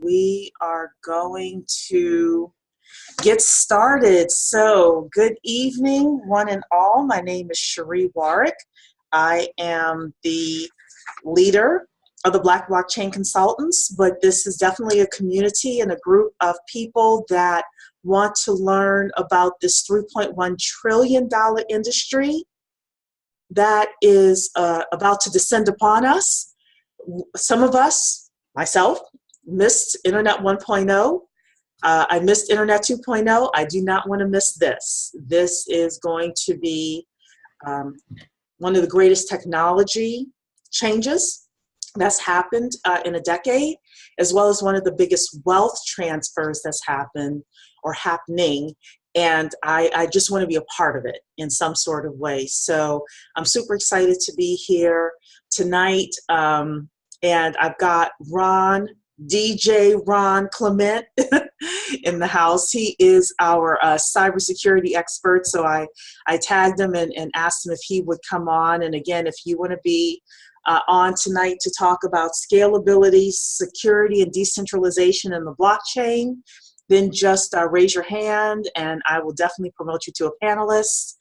We are going to get started. So, good evening, one and all. My name is Cherie Warwick. I am the leader of the Black Blockchain Consultants, but this is definitely a community and a group of people that want to learn about this $3.1 trillion industry that is about to descend upon us. Some of us, myself, missed Internet 1.0. I missed Internet 2.0. I do not want to miss this. This is going to be one of the greatest technology changes that's happened in a decade, as well as one of the biggest wealth transfers that's happened or happening. And I just want to be a part of it in some sort of way. So I'm super excited to be here tonight. And I've got DJ Ron Clement in the house. He is our cybersecurity expert. So I tagged him and asked him if he would come on. And again, if you want to be on tonight to talk about scalability, security, and decentralization in the blockchain, then just raise your hand and I will definitely promote you to a panelist.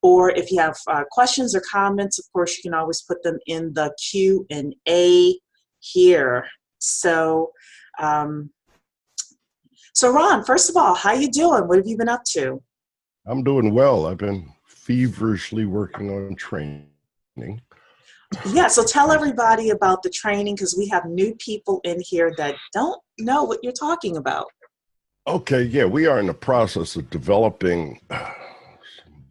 Or if you have questions or comments, of course, you can always put them in the Q&A here. So Ron, first of all, how you doing? What have you been up to? I'm doing well. I've been feverishly working on training. Yeah, so tell everybody about the training because we have new people in here that don't know what you're talking about. Okay, yeah, we are in the process of developing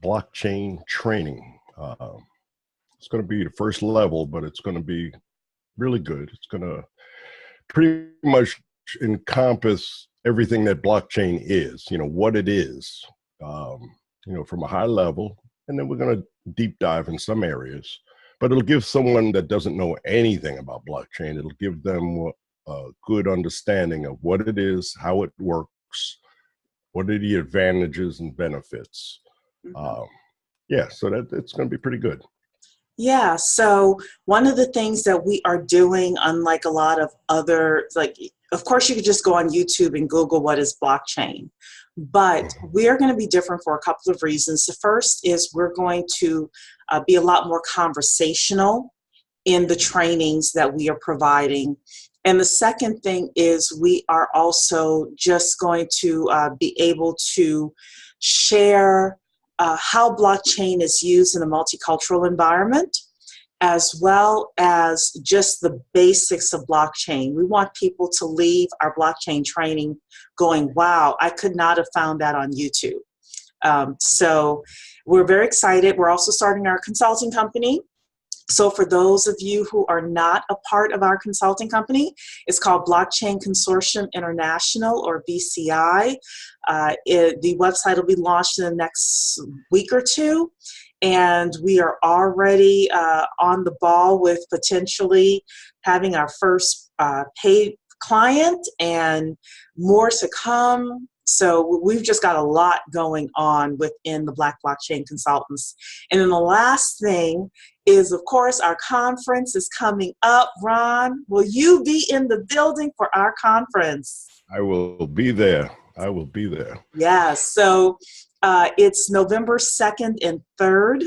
blockchain training. It's going to be the first level, but it's going to be really good. It's going to pretty much encompass everything that blockchain is, what it is, from a high level. And then we're going to deep dive in some areas. But it'll give someone that doesn't know anything about blockchain, it'll give them a good understanding of what it is, how it works, what are the advantages and benefits. So that it's going to be pretty good. Yeah, so one of the things that we are doing, unlike a lot of other, of course you could just go on YouTube and Google what is blockchain, but we are going to be different for a couple of reasons. The first is we're going to be a lot more conversational in the trainings that we are providing. And the second thing is we are also just going to be able to share how blockchain is used in a multicultural environment, as well as just the basics of blockchain. We want people to leave our blockchain training going, wow, I could not have found that on YouTube. So we're very excited. We're also starting our consulting company. So for those of you who are not a part of our consulting company, it's called Blockchain Consortium International, or BCI. The website will be launched in the next week or two. And we are already on the ball with potentially having our first paid client and more to come. So we've just got a lot going on within the Black Blockchain Consultants. And then the last thing is, of course, our conference is coming up. Ron, will you be in the building for our conference? I will be there. I will be there. Yeah, so it's November 2nd and 3rd.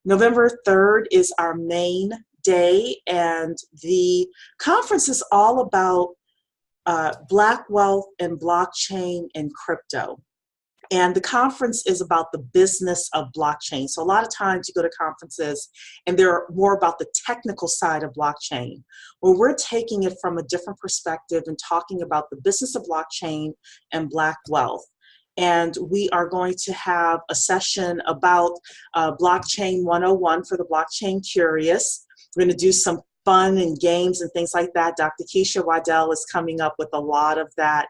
November 3rd is our main day, and the conference is all about Black wealth and blockchain and crypto. And the conference is about the business of blockchain. So a lot of times you go to conferences and they're more about the technical side of blockchain. Well, we're taking it from a different perspective and talking about the business of blockchain and Black wealth. And we are going to have a session about Blockchain 101 for the blockchain curious. We're going to do some fun and games and things like that. Dr. Keisha Waddell is coming up with a lot of that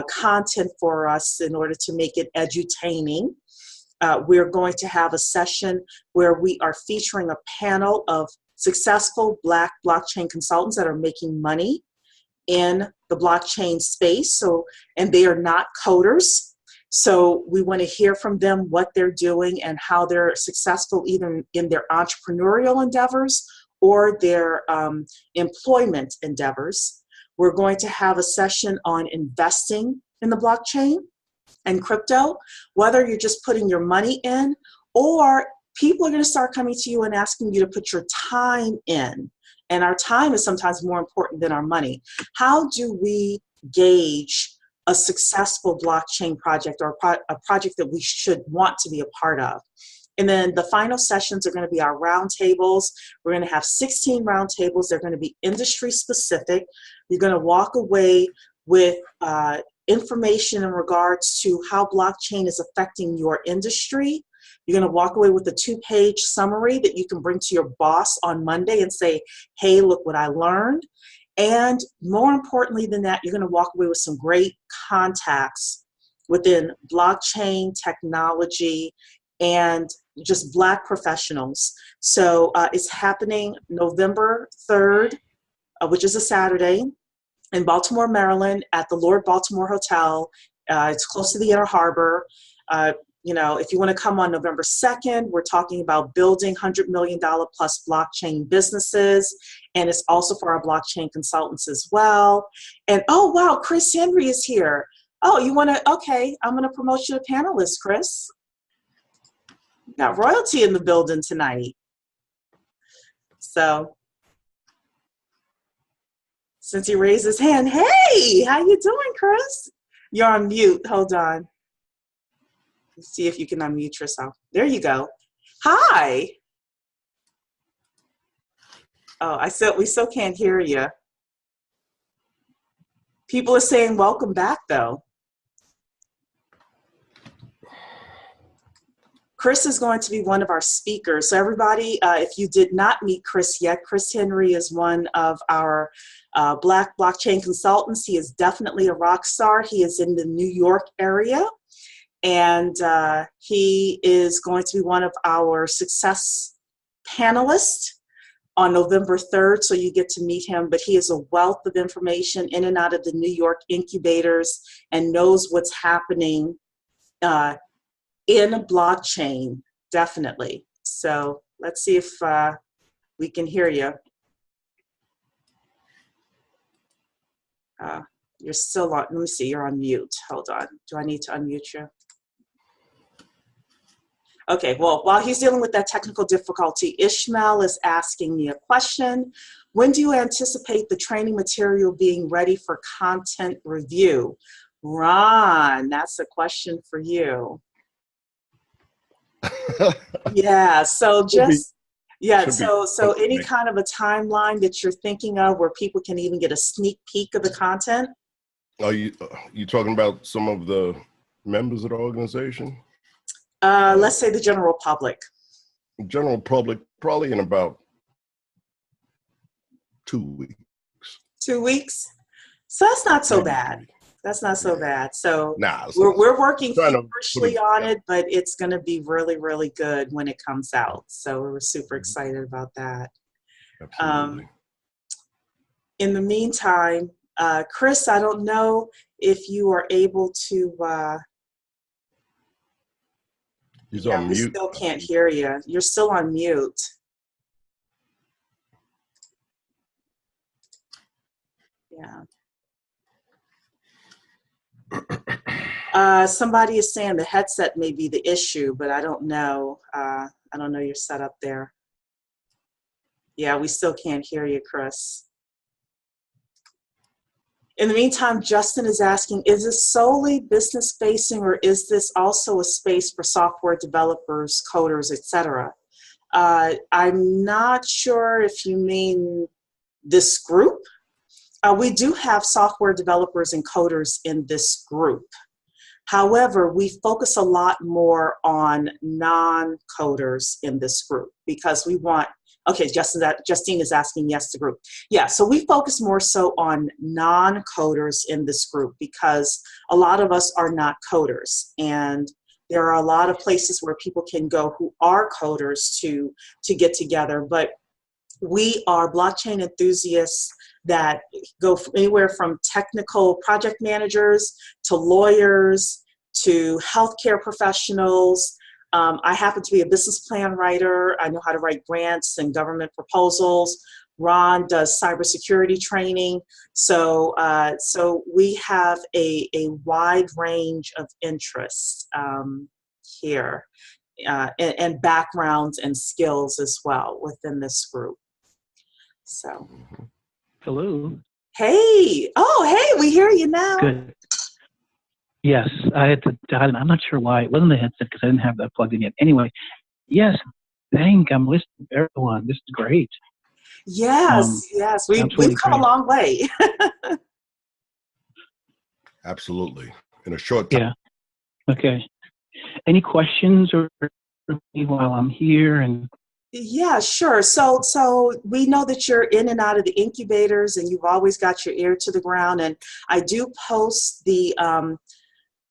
content for us in order to make it edutaining. We're going to have a session where we are featuring a panel of successful Black blockchain consultants that are making money in the blockchain space. And they are not coders. So we want to hear from them what they're doing and how they're successful either in their entrepreneurial endeavors or their employment endeavors. We're going to have a session on investing in the blockchain and crypto, whether you're just putting your money in, or people are going to start coming to you and asking you to put your time in. And our time is sometimes more important than our money. How do we gauge a successful blockchain project, or a project that we should want to be a part of? And then the final sessions are going to be our roundtables. We're going to have 16 roundtables. They're going to be industry specific. You're going to walk away with information in regards to how blockchain is affecting your industry. You're going to walk away with a 2-page summary that you can bring to your boss on Monday and say, hey, look what I learned. And more importantly than that, you're going to walk away with some great contacts within blockchain technology and just Black professionals. So it's happening November 3rd, which is a Saturday, in Baltimore, Maryland, at the Lord Baltimore Hotel. It's close to the Inner Harbor. If you want to come on November 2nd, we're talking about building $100 million plus blockchain businesses. And it's also for our blockchain consultants as well. And oh, wow, Chris Henry is here. Oh, you want to, okay, I'm going to promote you to panelist, Chris. We got royalty in the building tonight. So, since he raised his hand, hey, how you doing, Chris? You're on mute, hold on. Let's see if you can unmute yourself. There you go. Hi. Oh, we still can't hear you. People are saying welcome back, though. Chris is going to be one of our speakers. So everybody, if you did not meet Chris yet, Chris Henry is one of our Black blockchain consultants. He is definitely a rock star. He is in the New York area. And he is going to be one of our success panelists on November 3rd, so you get to meet him. But he is a wealth of information in and out of the New York incubators and knows what's happening in a blockchain, definitely. So let's see if we can hear you. You're still on, let me see, you're on mute. Hold on, do I need to unmute you? Okay, well, while he's dealing with that technical difficulty, Ishmael is asking me a question. When do you anticipate the training material being ready for content review? Ron, that's a question for you. Yeah, so just, yeah, so any kind of a timeline that you're thinking of where people can even get a sneak peek of the content? Are you talking about some of the members of the organization? Let's say the general public. General public, probably in about 2 weeks. 2 weeks? So that's not so bad. That's not so bad. So we're working feverishly on it, but it's going to be really, really good when it comes out. So we're super excited about that. Absolutely. In the meantime, Chris, I don't know if you are able to. He's on mute. We still can't hear you. You're still on mute. Yeah. Somebody is saying the headset may be the issue, but I don't know. I don't know your setup there. Yeah, we still can't hear you, Chris. In the meantime, Justin is asking, is this solely business facing, or is this also a space for software developers, coders, etc.? I'm not sure if you mean this group. We do have software developers and coders in this group. However, we focus a lot more on non-coders in this group because we want, okay, Justine is asking yes to group. Yeah, so we focus more so on non-coders in this group because a lot of us are not coders, and there are a lot of places where people can go who are coders to get together, but we are blockchain enthusiasts that go anywhere from technical project managers to lawyers to healthcare professionals. I happen to be a business plan writer. I know how to write grants and government proposals. Ron does cybersecurity training. So, so we have a wide range of interests here, and backgrounds and skills as well within this group. So, Hello. hey, oh, hey, we hear you now. Good. Yes, I had to. I'm not sure why it wasn't the headset because I didn't have that plugged in yet. Anyway, yes, thank. I'm listening to everyone. This is great. Yes, yes, we've Absolutely come a great. long way. Absolutely. In a short time. Yeah. Okay. Any questions or while I'm here? And Yeah, sure. So we know that you're in and out of the incubators, and you've always got your ear to the ground. And I do post the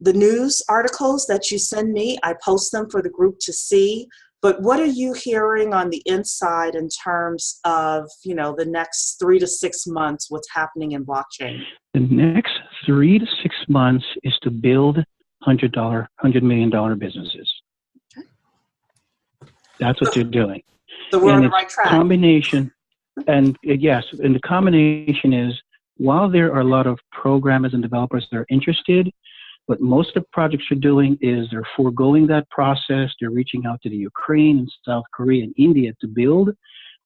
news articles that you send me. I post them for the group to see. But what are you hearing on the inside in terms of, you know, the next 3 to 6 months? What's happening in blockchain? the next 3 to 6 months is to build $100 million businesses. Okay. That's what they're doing. So we're on And the it's right track. combination, and yes, and the combination is while there are a lot of programmers and developers that are interested, what most of the projects are doing is they're foregoing that process. They're reaching out to the Ukraine and South Korea and India to build.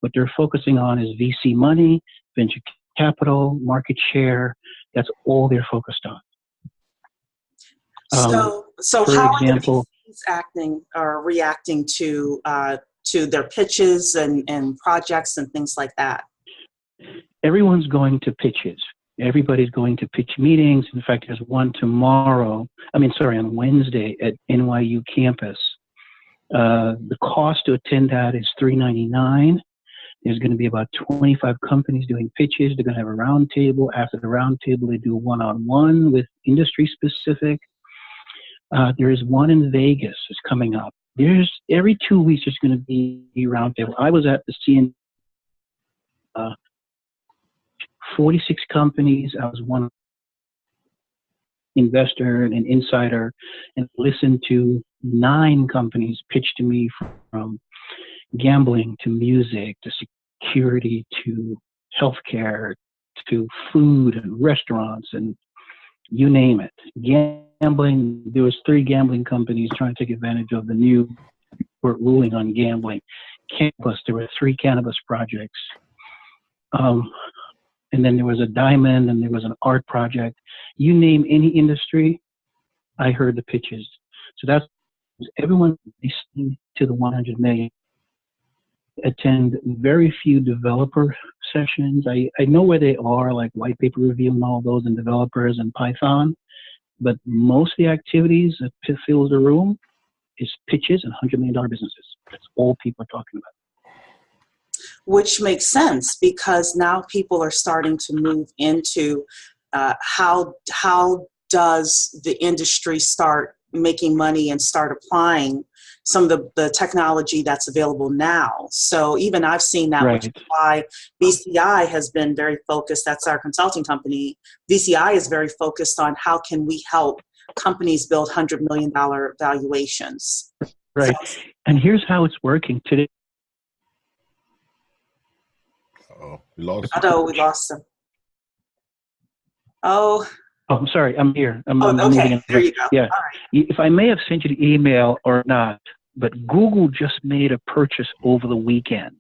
What they're focusing on is VC money, venture capital, market share. That's all they're focused on. So For how example, are the VCs acting or reacting to their pitches and projects and things like that? everyone's going to pitches. Everybody's going to pitch meetings. In fact, there's one tomorrow. On Wednesday at NYU campus. The cost to attend that is $3.99. There's going to be about 25 companies doing pitches. They're going to have a round table. After the round table, they do one-on-one with industry specific. There is one in Vegas that's coming up. There's every 2 weeks there's going to be a round table. I was at the CN 46 companies. I was one investor and insider, and listened to 9 companies pitch to me from gambling to music to security to healthcare to food and restaurants and you name it. Gambling, there was 3 gambling companies trying to take advantage of the new court ruling on gambling. Cannabis, there were 3 cannabis projects. And then there was a diamond and there was an art project. You name any industry, I heard the pitches. So that's everyone listening to the 100 million. Attend very few developer sessions. I know where they are, like white paper review and all those, and developers and Python, but most of the activities that fills the room is pitches and $100 million businesses. That's all people are talking about. Which makes sense because now people are starting to move into how does the industry start making money and start applying some of the technology that's available now. So even I've seen that, Right. which is why VCI has been very focused. That's our consulting company. VCI is very focused on how can we help companies build $100 million valuations. Right. So, And here's how it's working today. Oh, we lost. we lost him. Oh, I'm sorry. I'm here. I'm okay. moving in. There you go. Yeah. All right. If I may have sent you the email or not, but Google just made a purchase over the weekend.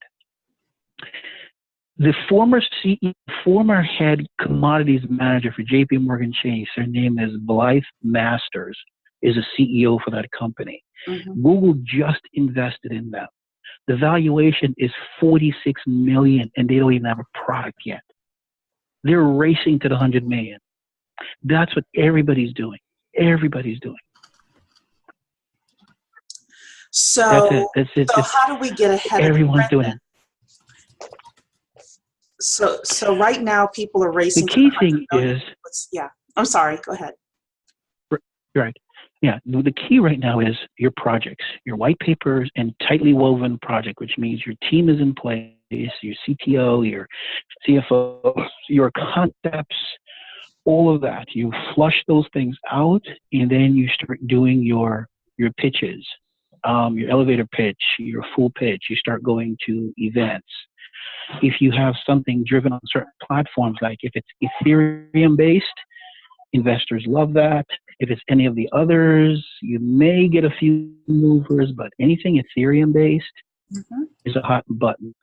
The former head commodities manager for JP Morgan Chase, her name is Blythe Masters, is a CEO for that company. Mm-hmm. Google just invested in them. The valuation is $46 million, and they don't even have a product yet. They're racing to the $100 million. That's what everybody's doing. Everybody's doing. So, That's it. so how do we get ahead Everyone's of the trend? So right now people are racing. The key thing is, I'm sorry. Go ahead. right. Yeah. The key right now is your projects, your white papers, and tightly woven project, which means your team is in place, your CTO, your CFO, your concepts, all of that. You flush those things out, and then you start doing your pitches, your elevator pitch, your full pitch. You start going to events. If you have something driven on certain platforms, like if it's Ethereum based, investors love that. If it's any of the others, you may get a few movers, but anything Ethereum based Mhm. is a hot button.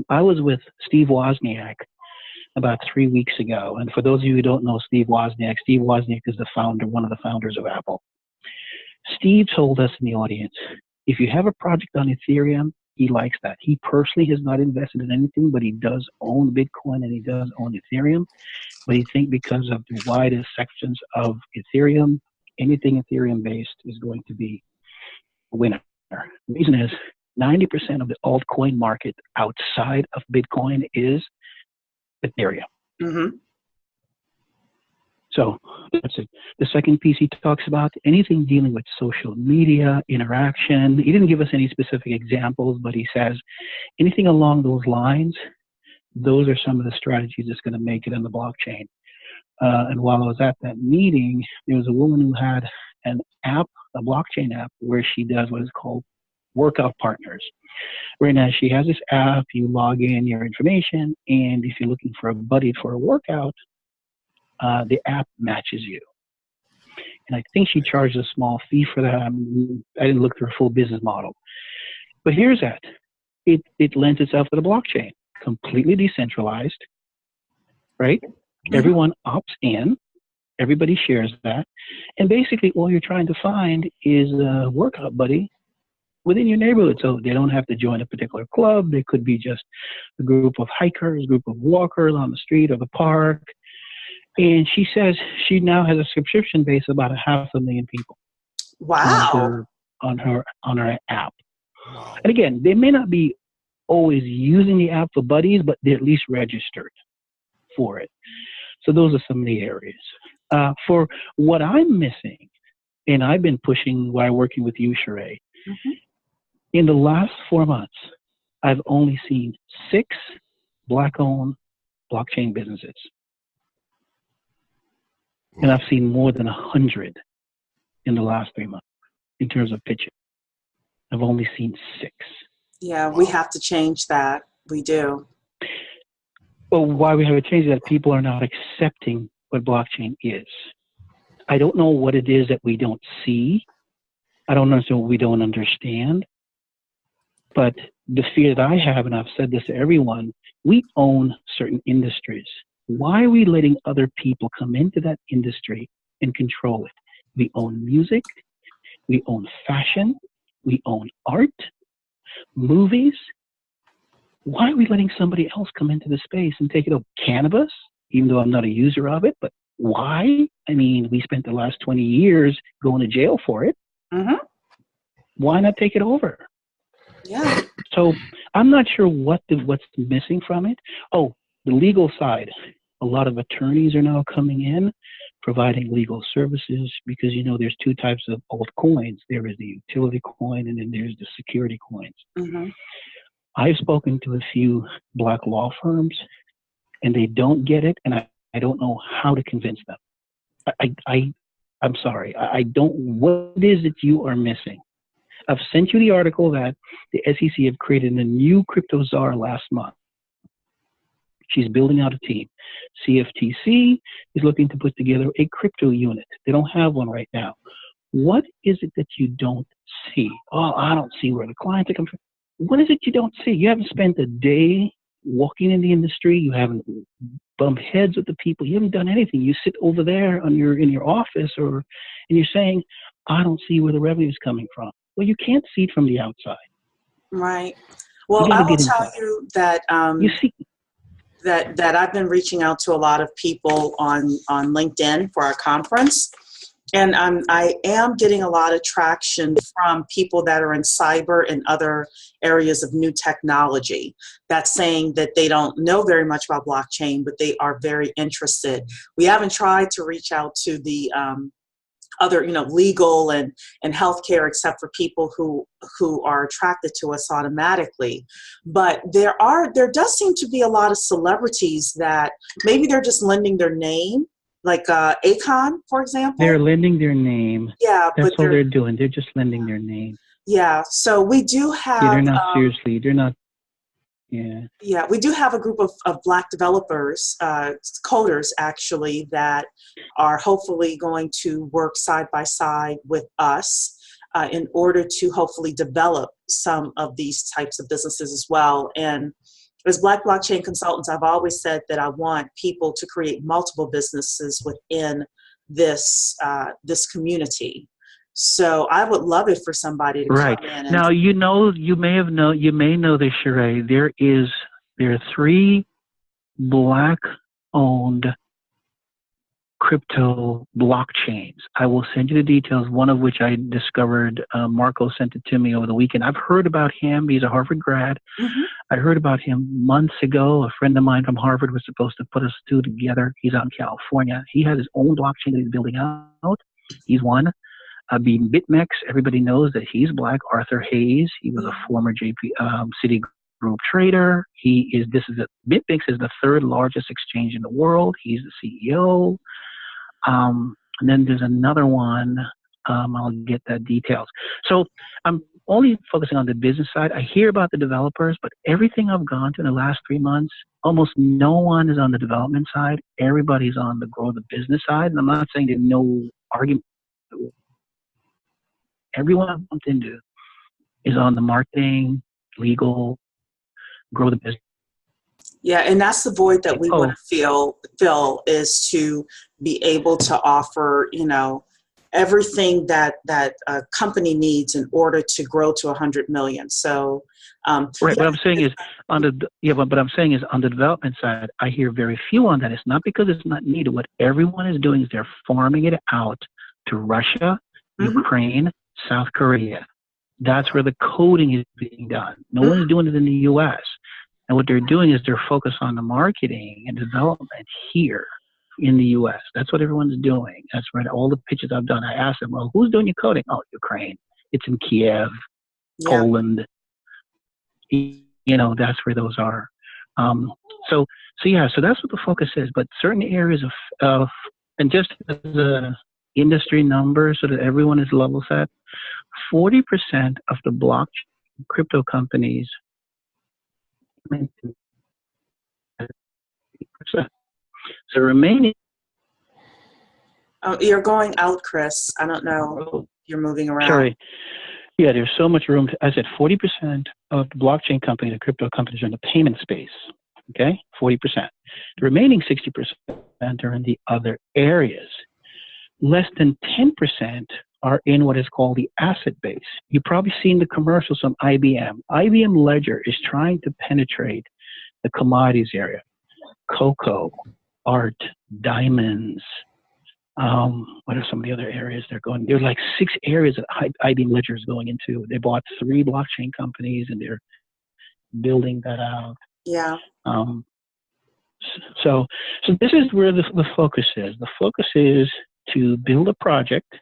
I was with Steve Wozniak about 3 weeks ago. And for those of you who don't know Steve Wozniak is the founder, one of the founders of Apple. Steve told us in the audience, if you have a project on Ethereum, he likes that. He personally has not invested in anything, but he does own Bitcoin and he does own Ethereum. But he thinks because of the widest sections of Ethereum, anything Ethereum based is going to be a winner. The reason is 90% of the altcoin market outside of Bitcoin is Ethereum. Mhm. So that's it. The second piece he talks about, anything dealing with social media, interaction. He didn't give us any specific examples, but he says anything along those lines, those are some of the strategies that's going to make it in the blockchain. And while I was at that meeting, there was a woman who had an app, a blockchain app, where she does what is called workout partners. Right now, she has this app, you log in your information, and if you're looking for a buddy for a workout, the app matches you. And I think she charges a small fee for that. I didn't look through her full business model. But here's that. It lends itself to the blockchain. Completely decentralized, right? Mhm. Everyone opts in. Everybody shares that. And basically, all you're trying to find is a workout buddy within your neighborhood. So they don't have to join a particular club. They could be just a group of hikers, a group of walkers on the street or the park. And she says she now has a subscription base of about 500,000 people Wow. on her app. Wow. And again, they may not be always using the app for buddies, but they're at least registered for it. So those are some of the areas. For what I'm missing, and I've been pushing while working with you, Sheree, Mhm. in the last 4 months, I've only seen 6 Black-owned blockchain businesses. And I've seen more than 100 in the last 3 months in terms of pitching. I've only seen 6. Yeah, we have to change that. We do. Well, why we have to change that, people are not accepting what blockchain is. I don't know what it is that we don't see. I don't understand what we don't understand. But the fear that I have, and I've said this to everyone, we own certain industries. Why are we letting other people come into that industry and control it? We own music, we own fashion, we own art, movies. Why are we letting somebody else come into the space and take it over? Cannabis, even though I'm not a user of it, but why? I mean, we spent the last 20 years going to jail for it. Mhm. Why not take it over? Yeah. So I'm not sure what's missing from it. Oh, the legal side. A lot of attorneys are now coming in, providing legal services because, there's 2 types of altcoins. There is the utility coin and then there's the security coins. Mhm. I've spoken to a few Black law firms and they don't get it, and I don't know how to convince them. I'm sorry. I don't, what is it you are missing? I've sent you the article that the SEC have created a new crypto czar last month. She's building out a team. CFTC is looking to put together a crypto unit. They don't have one right now. What is it that you don't see? Oh, I don't see where the clients are coming from. What is it you don't see? You haven't spent a day walking in the industry. You haven't bumped heads with the people. You haven't done anything. You sit over there in your office and you're saying, I don't see where the revenue is coming from. Well, you can't see it from the outside. Right. You Well, got I to will get tell inside. you that You see, that I've been reaching out to a lot of people on LinkedIn for our conference. And I am getting a lot of traction from people that are in cyber and other areas of new technology that's saying that they don't know very much about blockchain, but they are very interested. We haven't tried to reach out to the other, legal and healthcare, except for people who are attracted to us automatically. But there does seem to be a lot of celebrities that maybe they're just lending their name, like Akon, for example. they're lending their name. Yeah, That's but all they're doing. They're just lending their name. yeah. So we do Yeah, have they're not seriously. They're not. Yeah. Yeah, we do have a group of Black developers, coders actually, that are hopefully going to work side by side with us in order to hopefully develop some of these types of businesses as well. And as Black blockchain consultants, I've always said that I want people to create multiple businesses within this community. So I would love it for somebody to Right. come in and Now, you may know this, Sheree. There are 3 Black-owned crypto blockchains. I will send you the details, one of which I discovered. Marco sent it to me over the weekend. I've heard about him. He's a Harvard grad. Mhm. I heard about him months ago. A friend of mine from Harvard was supposed to put us 2 together. He's out in California. He has his own blockchain that he's building out. He's one. Being BitMEX, everybody knows that he's Black. Arthur Hayes, he was a former Citigroup trader. BitMEX is the 3rd largest exchange in the world. He's the CEO. And then there's another one. I'll get that details. So I'm only focusing on the business side. I hear about the developers, but everything I've gone to in the last 3 months, almost no one is on the development side. Everybody's on the grow the business side. And I'm not saying there's no argument. Everyone I've bumped into is on the marketing, legal, grow the business. Yeah, and that's the void that we want to fill is to be able to offer, everything that a company needs in order to grow to 100 million. So, right. Yeah. What I'm saying is on the development side, I hear very few on that. It's not because it's not needed. What everyone is doing is they're farming it out to Russia, Ukraine, South Korea. That's where the coding is being done. No one's doing it in the U.S. And what they're doing is they're focused on the marketing and development here in the U.S. That's what everyone's doing. That's right. All the pitches I've done, I asked them, well, who's doing your coding? Oh, Ukraine. It's in Kiev, Poland. That's where those are. So that's what the focus is. But certain areas of and just as a industry number so that everyone is level set, 40% of the blockchain crypto companies, so remaining. Oh, you're going out, Chris. I don't know. You're moving around. Sorry. Yeah, there's so much room. I said 40% of the blockchain companies and crypto companies are in the payment space. Okay, 40%. The remaining 60% are in the other areas. Less than 10% are in what is called the asset base. You've probably seen the commercials from IBM. IBM Ledger is trying to penetrate the commodities area. Cocoa, art, diamonds. What are some of the other areas they're going? There are like 6 areas that IBM Ledger is going into. They bought 3 blockchain companies and they're building that out. Yeah. So this is where the focus is. The focus is to build a project,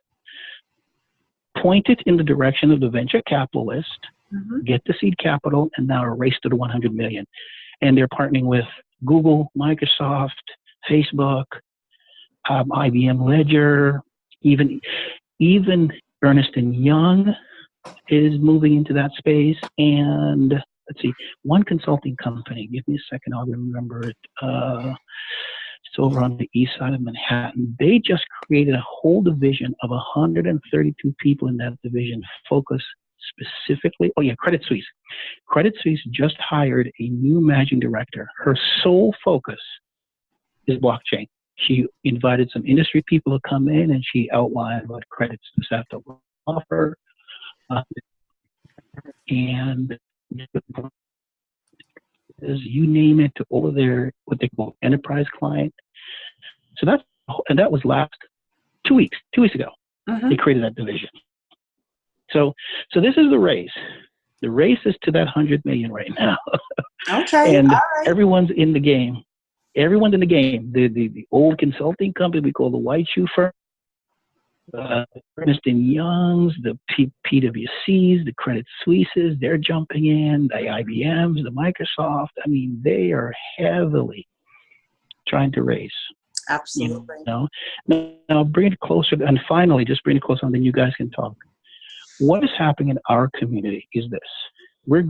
point it in the direction of the venture capitalist, get the seed capital, and now race to the 100 million. And they're partnering with Google, Microsoft, Facebook, IBM Ledger, even Ernst & Young is moving into that space. And let's see, one consulting company, give me a second, I'll remember it. It's over on the east side of Manhattan. They just created a whole division of 132 people in that division focused specifically. Oh yeah, Credit Suisse. Credit Suisse just hired a new managing director. Her sole focus is blockchain. She invited some industry people to come in and she outlined what Credit Suisse have to offer. And you name it, to all of their, what they call enterprise client. So that was last 2 weeks ago. They created that division. So this is the race. The race is to that 100 million right now. Okay. And all right. everyone's in the game. Everyone's in the game. The old consulting company we call the White Shoe firm, Ernst & Young's, the PwC's, the Credit Suisses, they're jumping in, the IBMs, the Microsoft. I mean, they are heavily trying to race. Absolutely. Now bring it closer, and finally, just bring it closer, and then you guys can talk. What is happening in our community is this. We're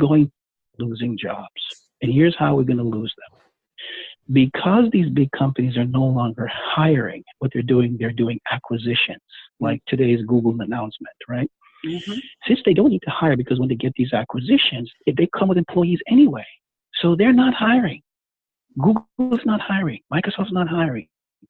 losing jobs. And here's how we're going to lose them. Because these big companies are no longer hiring, what they're doing acquisitions, like today's Google announcement, right? Mm-hmm. Since they don't need to hire because when they get these acquisitions, they come with employees anyway. So they're not hiring. Google is not hiring. Microsoft's not hiring.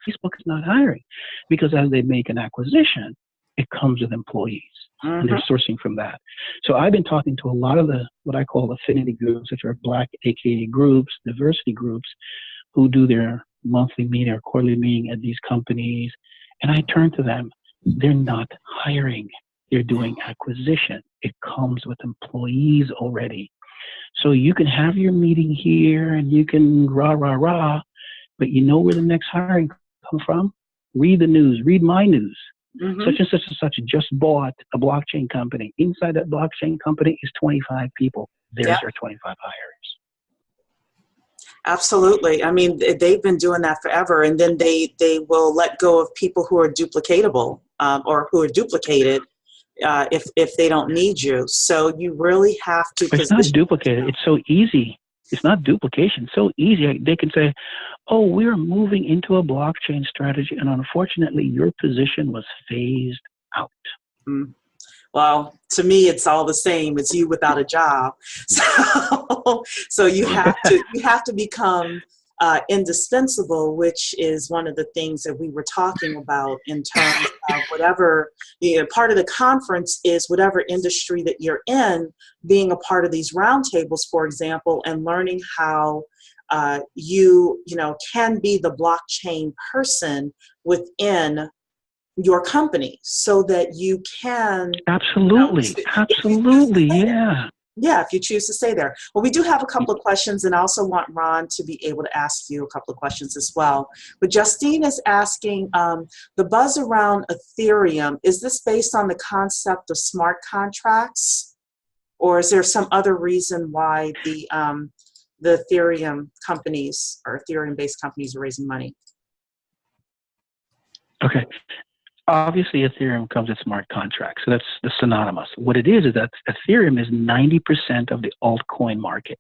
Facebook is not hiring because as they make an acquisition, it comes with employees and they're sourcing from that. So I've been talking to a lot of the, what I call affinity groups, which are Black AKA groups, diversity groups, who do their monthly meeting or quarterly meeting at these companies. And I turn to them. They're not hiring. They're doing acquisition. It comes with employees already. So you can have your meeting here and you can rah, but you know where the next hiring comes from? Read the news, read my news. Such and such just bought a blockchain company. Inside that blockchain company is 25 people. There's your 25 hires. Absolutely. I mean, they've been doing that forever, and then they will let go of people who are duplicatable or who are duplicated if they don't need you. So you really have to. It's not duplicated. It's so easy. It's not duplication. It's so easy. They can say, "Oh, we're moving into a blockchain strategy, and unfortunately, your position was phased out." Well, to me, it's all the same. It's you without a job. So you have to become indispensable, which is one of the things that we were talking about in terms of whatever, part of the conference is whatever industry that you're in, being a part of these roundtables, for example, and learning how you can be the blockchain person within your company so that you can absolutely if you choose to stay there. Well, we do have a couple of questions, and I also want Ron to be able to ask you a couple of questions as well. But Justine is asking, the buzz around Ethereum, is this based on the concept of smart contracts, or is there some other reason why the Ethereum companies or Ethereum-based companies are raising money? Okay. Obviously, Ethereum comes with smart contracts, so that's the synonymous. What it is that Ethereum is 90% of the altcoin market.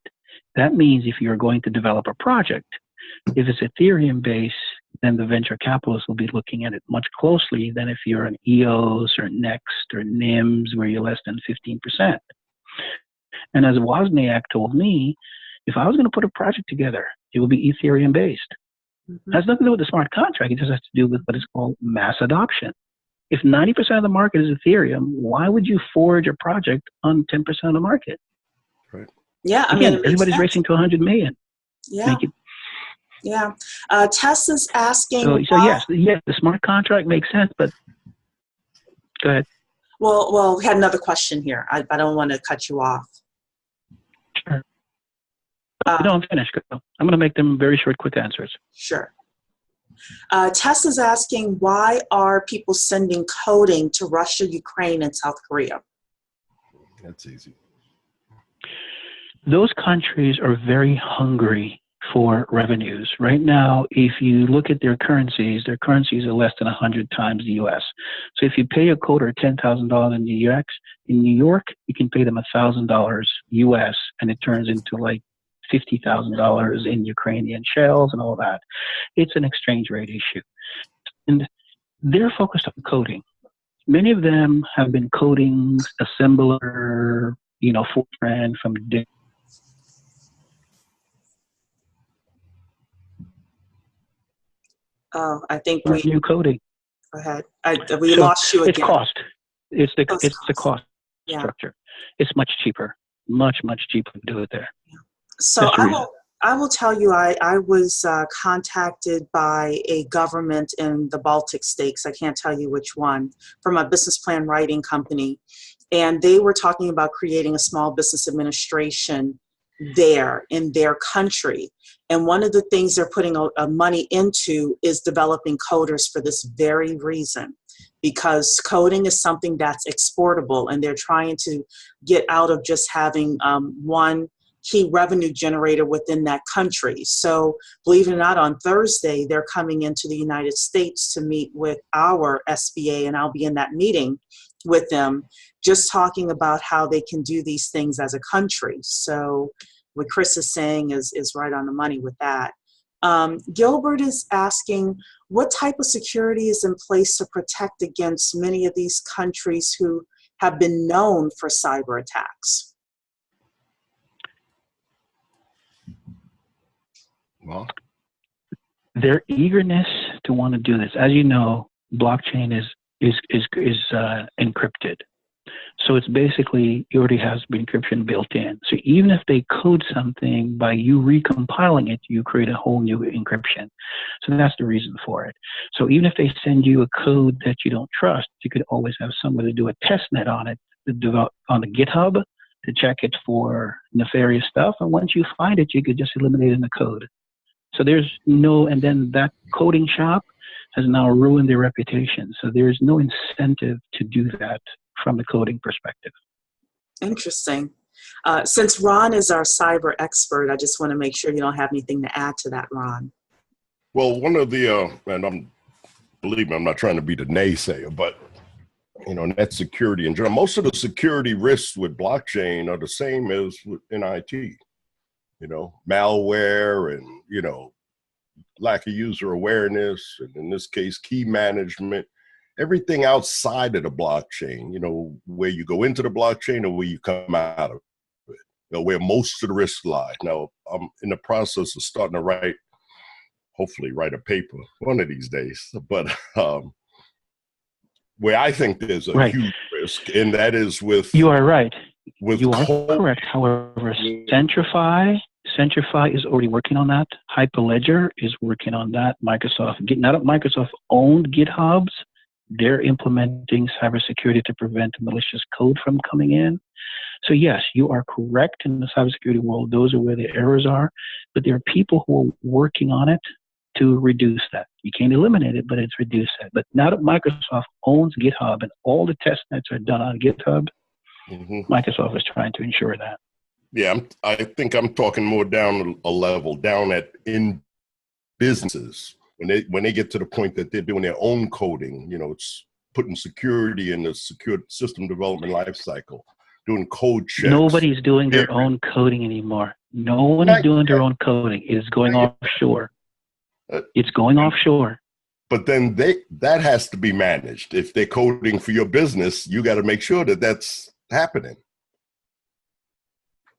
That means if you're going to develop a project, if it's Ethereum-based, then the venture capitalists will be looking at it much closely than if you're an EOS or Next or NIMS, where you're less than 15%. And as Wozniak told me, if I was going to put a project together, it would be Ethereum-based. It has nothing to do with the smart contract. It just has to do with what is called mass adoption. If 90% of the market is Ethereum, why would you forge a project on 10% of the market? Right. Yeah, I Again, mean, everybody's racing to 100 million. Yeah. Thank you. Yeah. Tess is asking. So yes, the smart contract makes sense, but go ahead. Well, we had another question here. I don't want to cut you off. Sure. No, I'm finished. I'm going to make them very short, quick answers. Sure. Tess is asking, why are people sending coding to Russia, Ukraine, and South Korea? That's easy. Those countries are very hungry for revenues. Right now, if you look at their currencies are less than 100 times the U.S. So if you pay a coder $10,000 in New York, you can pay them $1,000 U.S. and it turns into like $50,000 in Ukrainian shells and all that. It's an exchange rate issue. And they're focused on coding. Many of them have been coding, assembler, Fortran from Oh, I think new coding. Go ahead. We lost you again. It's cost. It's the cost structure. It's much cheaper, much cheaper to do it there. So I will tell you, I was contacted by a government in the Baltic states. I can't tell you which one, from a business plan writing company, and they were talking about creating a small business administration there in their country. And one of the things they're putting money into is developing coders for this very reason, because coding is something that's exportable, and they're trying to get out of just having one key revenue generator within that country. So believe it or not, on Thursday, they're coming into the United States to meet with our SBA, and I'll be in that meeting with them, just talking about how they can do these things as a country. So what Chris is saying is right on the money with that. Gilbert is asking, what type of security is in place to protect against many of these countries who have been known for cyber attacks? Well, Their eagerness to want to do this, as you know, blockchain is encrypted. So it's basically, it already has encryption built in. So even if they code something, by you recompiling it, you create a whole new encryption. So that's the reason for it. So even if they send you a code that you don't trust, you could always have somebody do a test net on it, on the GitHub, to check it for nefarious stuff. And once you find it, you could just eliminate it in the code. So there's no, and then that coding shop has now ruined their reputation. So there's no incentive to do that from the coding perspective. Interesting. Since Ron is our cyber expert, I just want to make sure you don't have anything to add to that, Ron. well, one of the, and believe me, I'm not trying to be the naysayer, but net security in general, most of the security risks with blockchain are the same as in IT. Malware and, lack of user awareness, and in this case, key management, everything outside of the blockchain, where you go into the blockchain or where you come out of it, where most of the risks lie. Now, I'm in the process of starting to hopefully write a paper one of these days, but where I think there's a huge risk, and that is with... You are right. With you are correct. However, Centrify is already working on that. Hyperledger is working on that. Microsoft, now that Microsoft owned GitHubs, they're implementing cybersecurity to prevent malicious code from coming in. So yes, you are correct in the cybersecurity world. Those are where the errors are, but there are people who are working on it to reduce that. You can't eliminate it, but it's reduced that. But now that Microsoft owns GitHub and all the test nets are done on GitHub, Microsoft is trying to ensure that. Yeah, I think I'm talking more down a level, down in businesses. When they get to the point that they're doing their own coding, it's putting security in the secure system development lifecycle, doing code checks. Nobody's doing their own coding anymore. No one is doing their own coding. It is going offshore. It's going offshore. But then that has to be managed. If they're coding for your business, you got to make sure that that's happening.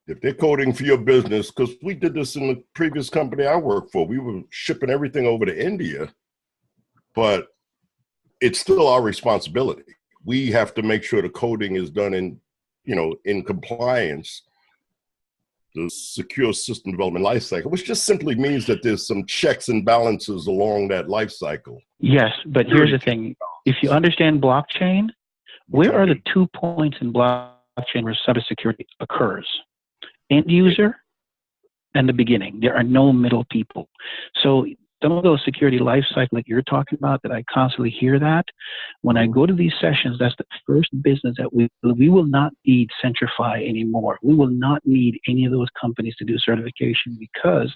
If they're coding for your business, because we did this in the previous company I worked for, we were shipping everything over to India, but it's still our responsibility. We have to make sure the coding is done in compliance, the secure system development lifecycle, which just simply means that there's some checks and balances along that lifecycle. Yes, but here's the thing. If you understand blockchain, where are the 2 points in blockchain where cybersecurity occurs? End user and the beginning. There are no middle people. So some of those security life cycle that you're talking about, that I constantly hear that, when I go to these sessions, that's the first business that we will not need Centrify anymore. We will not need any of those companies to do certification, because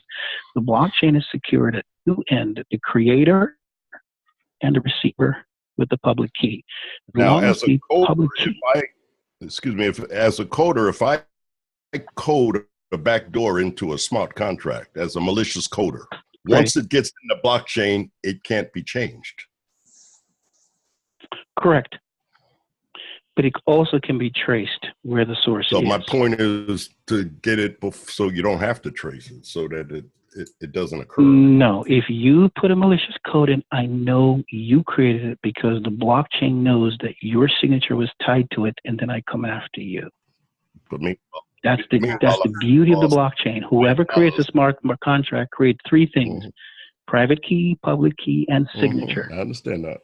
the blockchain is secured at two ends, the creator and the receiver with the public key. Now, as a coder, if I code a backdoor into a smart contract as a malicious coder, once it gets in the blockchain, it can't be changed. Correct. But it also can be traced where the source is. So my point is to get it so you don't have to trace it, so that it doesn't occur. No, if you put a malicious code in, I know you created it because the blockchain knows that your signature was tied to it, and then I come after you. But that's the beauty of the blockchain. Whoever creates a smart contract creates three things: private key, public key, and signature. I understand that.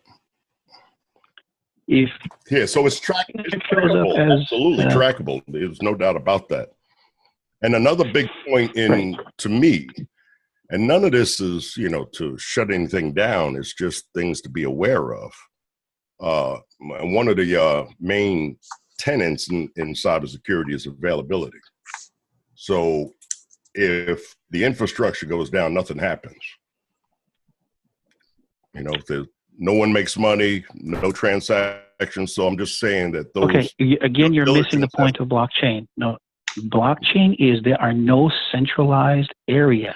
So it's trackable. Absolutely trackable. There's no doubt about that. And another big point to me, and none of this is, to shut anything down. It's just things to be aware of. One of the main tenets in cybersecurity is availability. So if the infrastructure goes down, nothing happens. If no one makes money, no transactions. So I'm just saying that those. Okay, again, you're missing the point of blockchain. No, Blockchain is there are no centralized area.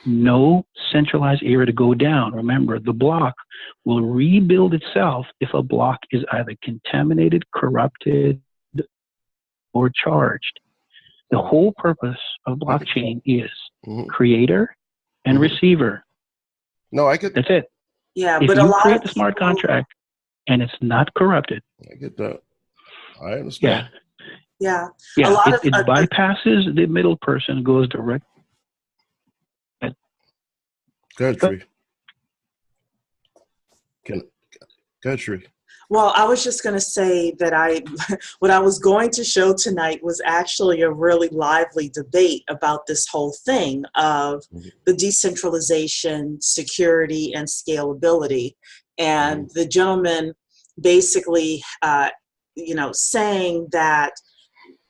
No centralized area to go down. Remember, the block will rebuild itself if a block is either contaminated, corrupted, or charged. The whole purpose of blockchain is creator and receiver. No, I get That's it. Yeah, If but a you lot create of the smart people, contract and it's not corrupted, I get that. I understand. yeah, a yeah, lot it, of it bypasses the middle person, goes direct. Go ahead, Shree. Go ahead, Shree. well, I was just going to say that what I was going to show tonight was actually a really lively debate about this whole thing of the decentralization, security, and scalability. And the gentleman basically, saying that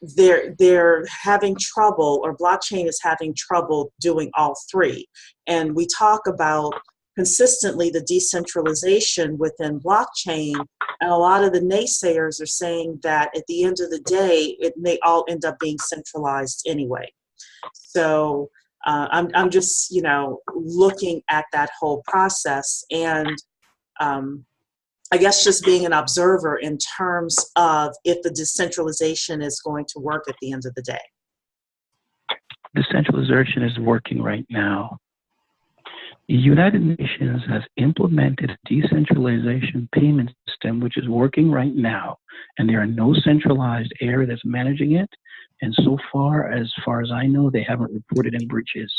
they're having trouble, or blockchain is having trouble doing all three. And we talk about consistently the decentralization within blockchain, and a lot of the naysayers are saying that at the end of the day it may all end up being centralized anyway. So I'm just looking at that whole process, and I guess just being an observer in terms of if the decentralization is going to work at the end of the day. Decentralization is working right now. The United Nations has implemented a decentralization payment system, which is working right now, and there are no centralized area that's managing it. And so far as I know, they haven't reported any breaches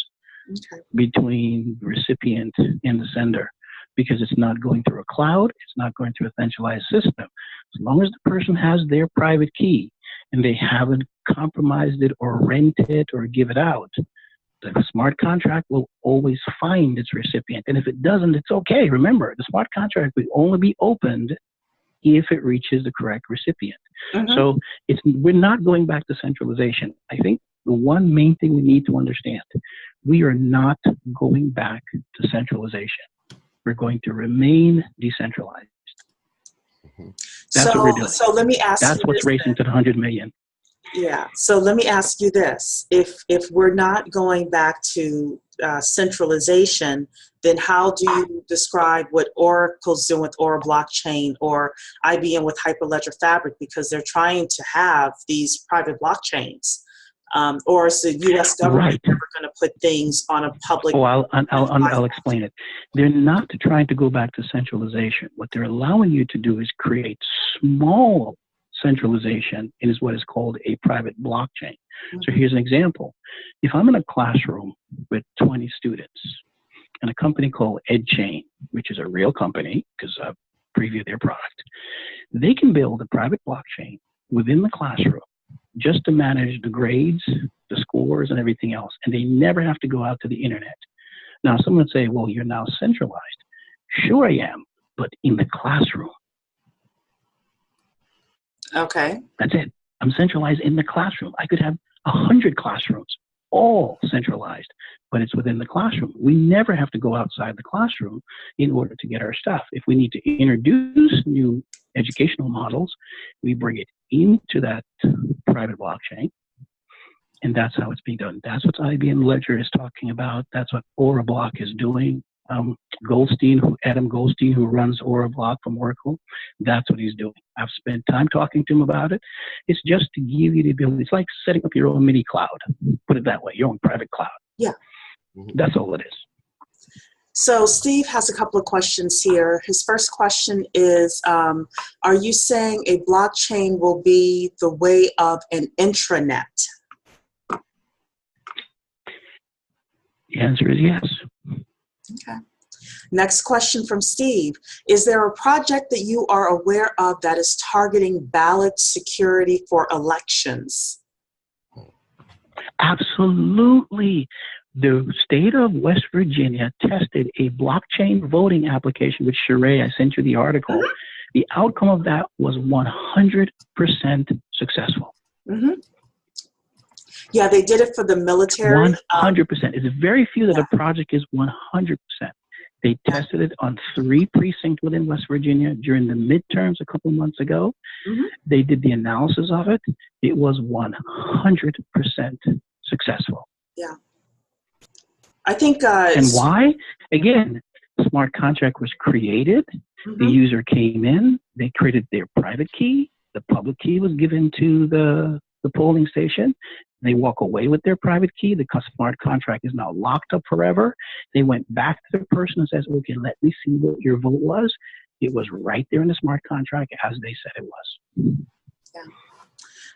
between the recipient and the sender, because it's not going through a cloud, it's not going through a centralized system. As long as the person has their private key and they haven't compromised it or rent it or give it out, the smart contract will always find its recipient. And if it doesn't, it's okay. Remember, the smart contract will only be opened if it reaches the correct recipient. So we're not going back to centralization. I think the one main thing we need to understand, we are not going back to centralization. We're going to remain decentralized. That's what we're doing. So let me ask That's you what's this racing then. to the 100 million. Yeah. So let me ask you this: if we're not going back to centralization, then how do you describe what Oracle's doing with Aura blockchain, or IBM with Hyperledger Fabric, because they're trying to have these private blockchains? Or is the U.S. government never going to put things on a public? Oh, I'll explain it. They're not trying to go back to centralization. What they're allowing you to do is create small centralization. It is what is called a private blockchain. So here's an example. If I'm in a classroom with 20 students and a company called EdChain, which is a real company because I've previewed their product, they can build a private blockchain within the classroom just to manage the grades, the scores, and everything else. And they never have to go out to the internet. Now, someone would say, well, you're now centralized. Sure I am, but in the classroom. Okay. That's it. I'm centralized in the classroom. I could have 100 classrooms, all centralized, but it's within the classroom. We never have to go outside the classroom in order to get our stuff. If we need to introduce new educational models, we bring it into that private blockchain, and that's how it's being done. That's what IBM Ledger is talking about. That's what Aura Block is doing. Adam Goldstein, who runs Aura Block from Oracle, that's what he's doing. I've spent time talking to him about it. It's just to give you the ability. It's like setting up your own mini cloud. Put it that way, your own private cloud. Yeah. That's all it is. So Steve has a couple of questions here. His first question is, are you saying a blockchain will be the way of an intranet? The answer is yes. Okay. Next question from Steve. Is there a project that you are aware of that is targeting ballot security for elections? Absolutely. The state of West Virginia tested a blockchain voting application with Sheree. I sent you the article. The outcome of that was 100% successful. Yeah, they did it for the military. 100%. It's very few that a project is 100%. They tested it on 3 precincts within West Virginia during the midterms a couple of months ago. Mhm. They did the analysis of it. It was 100% successful. Yeah. I think. And why? Again, smart contract was created. The user came in. They created their private key. The public key was given to the polling station. They walk away with their private key. The smart contract is now locked up forever. They went back to the person and says, okay, let me see what your vote was. It was right there in the smart contract as they said it was. Yeah.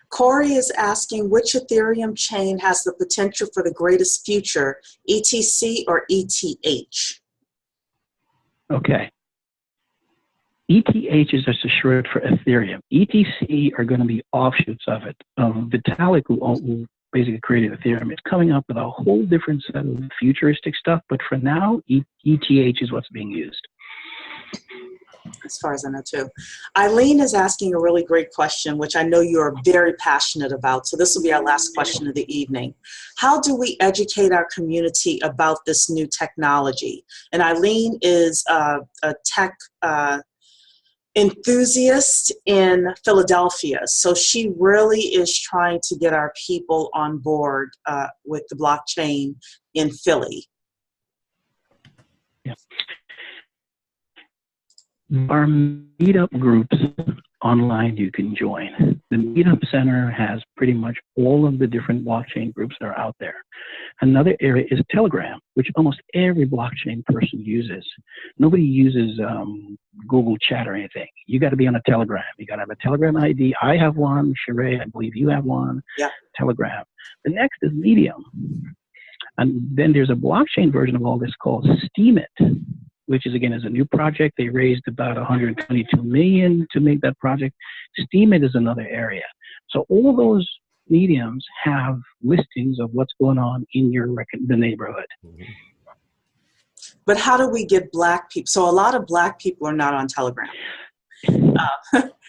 Corey is asking, which Ethereum chain has the potential for the greatest future, ETC or ETH? Okay. ETH is just a short for Ethereum. ETC are going to be offshoots of it. Vitalik, who basically created Ethereum, is coming up with a whole different set of futuristic stuff. But for now, ETH is what's being used. As far as I know, too. Eileen is asking a really great question, which I know you're very passionate about. So this will be our last question of the evening. How do we educate our community about this new technology? And Eileen is a tech enthusiast in Philadelphia. So she really is trying to get our people on board with the blockchain in Philly. Yeah. Our Meetup groups online you can join. The Meetup Center has pretty much all of the different blockchain groups that are out there. Another area is Telegram, which almost every blockchain person uses. Nobody uses Google Chat or anything. You got to be on a Telegram. You got to have a Telegram ID. I have one. Sheree, I believe you have one. Yeah. Telegram. The next is Medium. And then there's a blockchain version of all this called Steemit, which is, again, is a new project. They raised about $122 million to make that project. Steemit is another area. So all those mediums have listings of what's going on in the neighborhood. But how do we get Black people? So a lot of Black people are not on Telegram.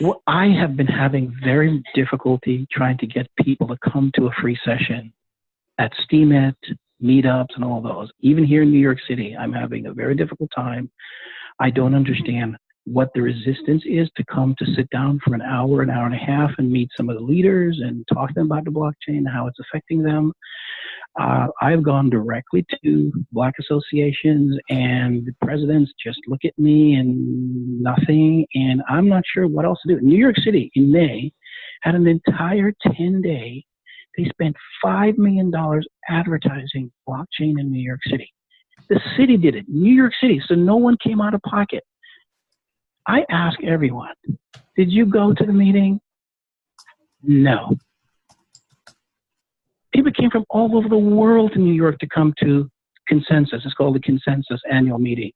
Well, I have been having very difficulty trying to get people to come to a free session at Steemit, Meetups, and all those. Even here in New York City, I'm having a very difficult time. I don't understand what the resistance is to come to sit down for an hour and a half and meet some of the leaders and talk to them about the blockchain and how it's affecting them. I've gone directly to Black associations, and the presidents just look at me and nothing, and I'm not sure what else to do. New York City in May had an entire 10-day. They spent $5 million advertising blockchain in New York City. The city did it, New York City, so no one came out of pocket. I ask everyone, did you go to the meeting? No. People came from all over the world to New York to come to Consensus. It's called the Consensus annual meeting.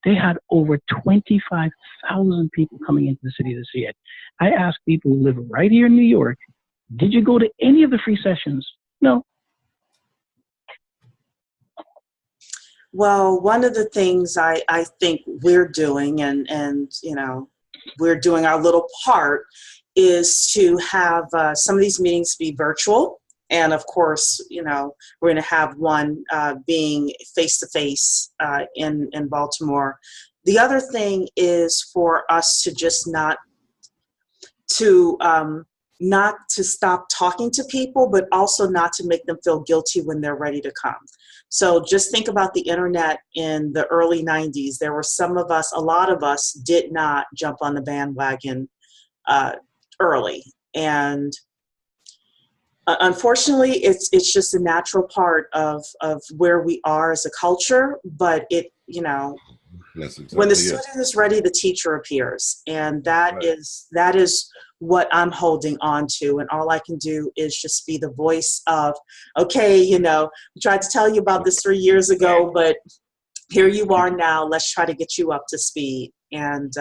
They had over 25,000 people coming into the city to see it. I ask people who live right here in New York, did you go to any of the free sessions? No. Well, one of the things I think we're doing, and you know, we're doing our little part, is to have some of these meetings be virtual. And of course, you know, we're going to have one being face-to-face in Baltimore. The other thing is for us to just not to stop talking to people, but also not to make them feel guilty when they're ready to come. So just think about the internet in the early 90s. There were some of us, a lot of us did not jump on the bandwagon early. And unfortunately, it's just a natural part of where we are as a culture, but it, you know, That's exactly when the student is ready, the teacher appears. And that is what I'm holding on to. And all I can do is just be the voice of, okay, you know, we tried to tell you about this 3 years ago, but here you are now. Let's try to get you up to speed. And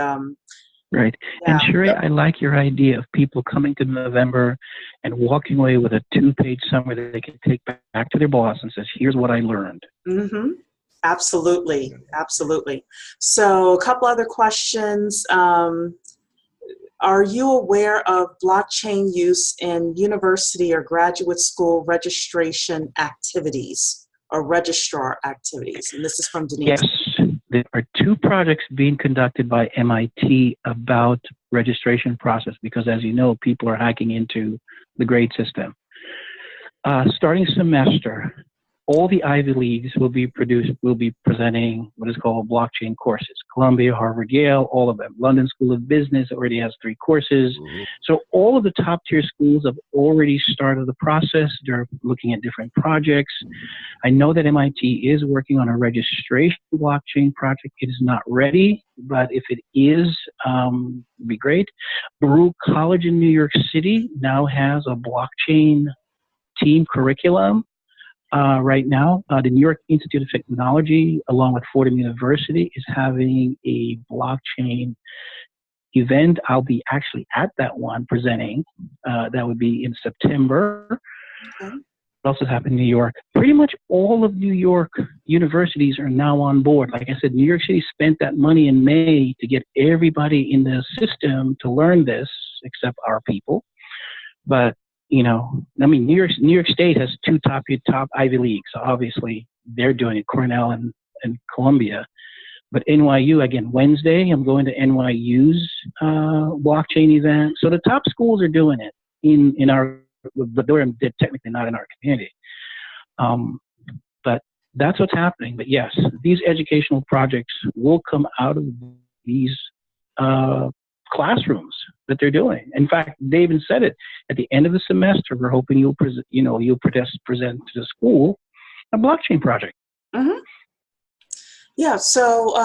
right. Yeah. And Sheree, I like your idea of people coming to November and walking away with a 2-page summary that they can take back to their boss and says, here's what I learned. Mm-hmm. Absolutely. Absolutely. So a couple other questions. Are you aware of blockchain use in university or graduate school registration activities or registrar activities? And this is from Denise. Yes, there are two projects being conducted by MIT about registration process because, as you know, people are hacking into the grade system. Starting semester, all the Ivy Leagues will be presenting what is called blockchain courses. Columbia, Harvard, Yale, all of them. London School of Business already has 3 courses. Mm-hmm. So all of the top tier schools have already started the process. They're looking at different projects. I know that MIT is working on a registration blockchain project. It is not ready, but if it is, it'd be great. Baruch College in New York City now has a blockchain team curriculum. Right now, the New York Institute of Technology, along with Fordham University, is having a blockchain event. I'll be actually at that one presenting. That would be in September. Okay. What else has happened in New York? Pretty much all of New York universities are now on board. Like I said, New York City spent that money in May to get everybody in the system to learn this, except our people. But you know, I mean, New York State has 2 top Ivy Leagues. So obviously, they're doing it, Cornell and Columbia. But NYU, again, Wednesday, I'm going to NYU's blockchain event. So the top schools are doing it in our, but they're technically not in our community. But that's what's happening. But yes, these educational projects will come out of these classrooms that they're doing. In fact, they even said it at the end of the semester. We're hoping you'll present to the school a blockchain project. Mm-hmm. Yeah. So,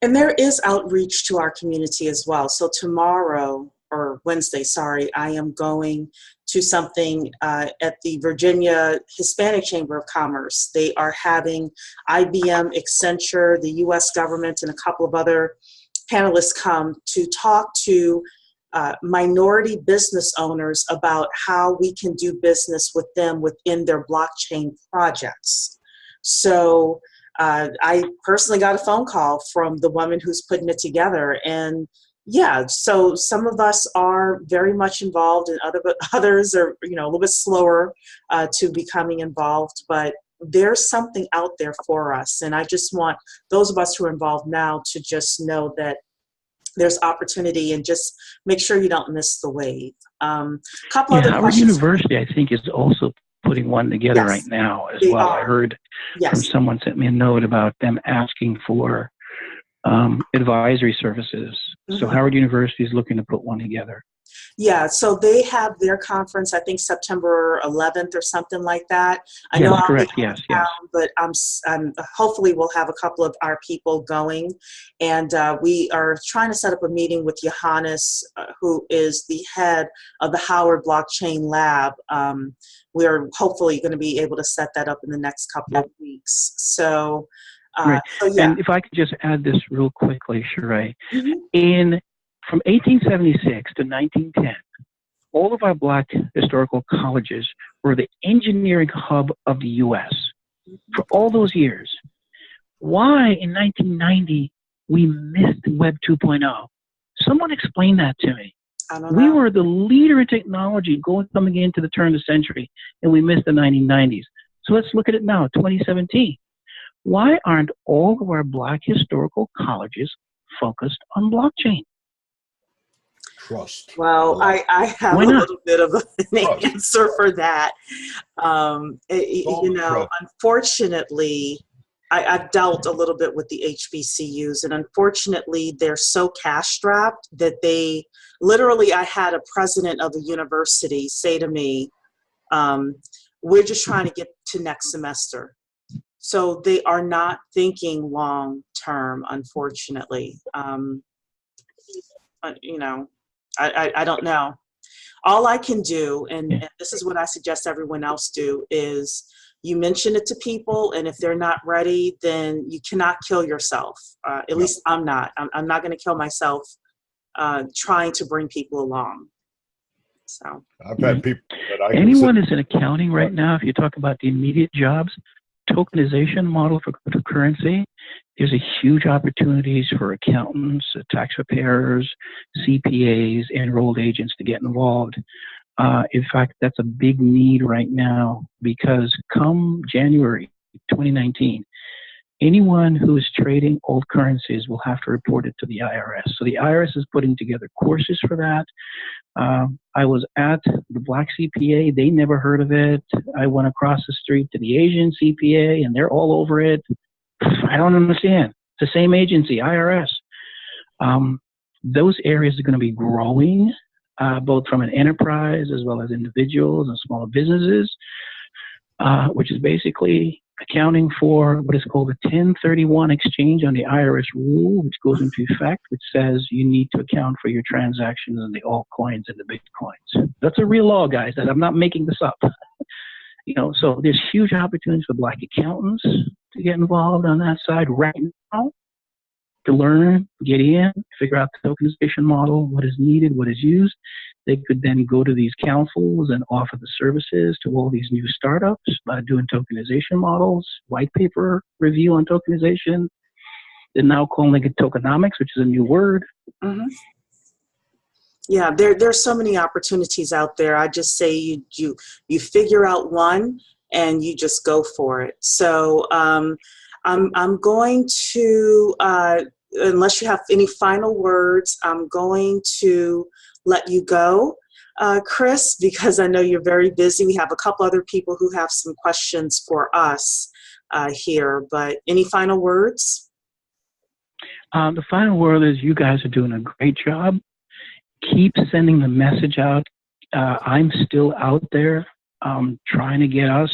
and there is outreach to our community as well. So tomorrow or Wednesday, sorry, I am going to something at the Virginia Hispanic Chamber of Commerce. They are having IBM, Accenture, the U.S. government, and a couple of other panelists come to talk to minority business owners about how we can do business with them within their blockchain projects. So I personally got a phone call from the woman who's putting it together. And yeah, so some of us are very much involved and others are, a little bit slower to becoming involved, but there's something out there for us. And I just want those of us who are involved now to just know that there's opportunity and just make sure you don't miss the wave. Couple other Howard questions. University, I think, is also putting one together right now as well. I heard from someone sent me a note about them asking for advisory services. Mm-hmm. So Howard University is looking to put one together. Yeah, so they have their conference, I think September 11th or something like that. I know I'll correct. be Yes. But I'm hopefully we'll have a couple of our people going, and we are trying to set up a meeting with Johannes, who is the head of the Howard Blockchain Lab. We're hopefully going to be able to set that up in the next couple of weeks. So, right. So yeah. And if I could just add this real quickly, Sheree, mm-hmm. From 1876 to 1910, all of our Black historical colleges were the engineering hub of the U.S. for all those years. Why in 1990 we missed Web 2.0? Someone explain that to me. I don't know. We were the leader in technology coming into the turn of the century, and we missed the 1990s. So let's look at it now, 2017. Why aren't all of our Black historical colleges focused on blockchain? Trust. Well, I have a little bit of an answer for that. Unfortunately, I've dealt a little bit with the HBCUs, and unfortunately, they're so cash strapped that I had a president of a university say to me, we're just trying to get to next semester. So they are not thinking long term, unfortunately. I don't know. All I can do, and this is what I suggest everyone else do, is you mention it to people, and if they're not ready, then you cannot kill yourself. At least I'm not. I'm not going to kill myself trying to bring people along. So I've had people that anyone is in accounting right now. If you talk about the immediate jobs, tokenization model for cryptocurrency, there's a huge opportunities for accountants, tax preparers, CPAs, enrolled agents to get involved. In fact, that's a big need right now because come January 2019, anyone who is trading old currencies will have to report it to the IRS. So the IRS is putting together courses for that. I was at the Black CPA. They never heard of it. I went across the street to the Asian CPA, and they're all over it. I don't understand. It's the same agency, IRS. Those areas are going to be growing, both from an enterprise as well as individuals and smaller businesses, which is basically accounting for what is called a 1031 exchange on the IRS rule, which goes into effect, which says you need to account for your transactions in the altcoins and the Bitcoins. That's a real law, guys. That I'm not making this up. So there's huge opportunities for Black accountants to get involved on that side right now, to learn, get in, figure out the tokenization model, what is needed, what is used. They could then go to these councils and offer the services to all these new startups by doing tokenization models, white paper review on tokenization. They're now calling it tokenomics, which is a new word. Mm-hmm. Yeah, there's so many opportunities out there. I just say you figure out one and you just go for it. So I'm going to, unless you have any final words, I'm going to let you go, Chris, because I know you're very busy. We have a couple other people who have some questions for us here, but any final words? The final word is you guys are doing a great job. Keep sending the message out. I'm still out there trying to get us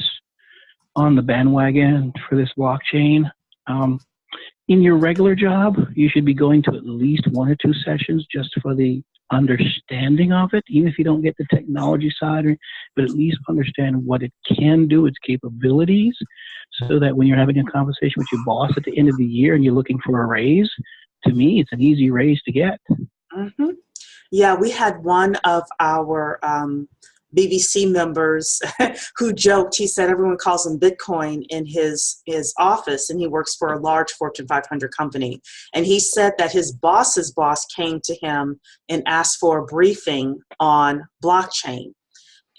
on the bandwagon for this blockchain. In your regular job, you should be going to at least 1 or 2 sessions just for the understanding of it, even if you don't get the technology side, but at least understand what it can do, its capabilities, so that when you're having a conversation with your boss at the end of the year and you're looking for a raise, to me, it's an easy raise to get. Mm-hmm. Yeah, we had one of our BBC members who joked. He said everyone calls him Bitcoin in his office, and he works for a large Fortune 500 company. And he said that his boss's boss came to him and asked for a briefing on blockchain.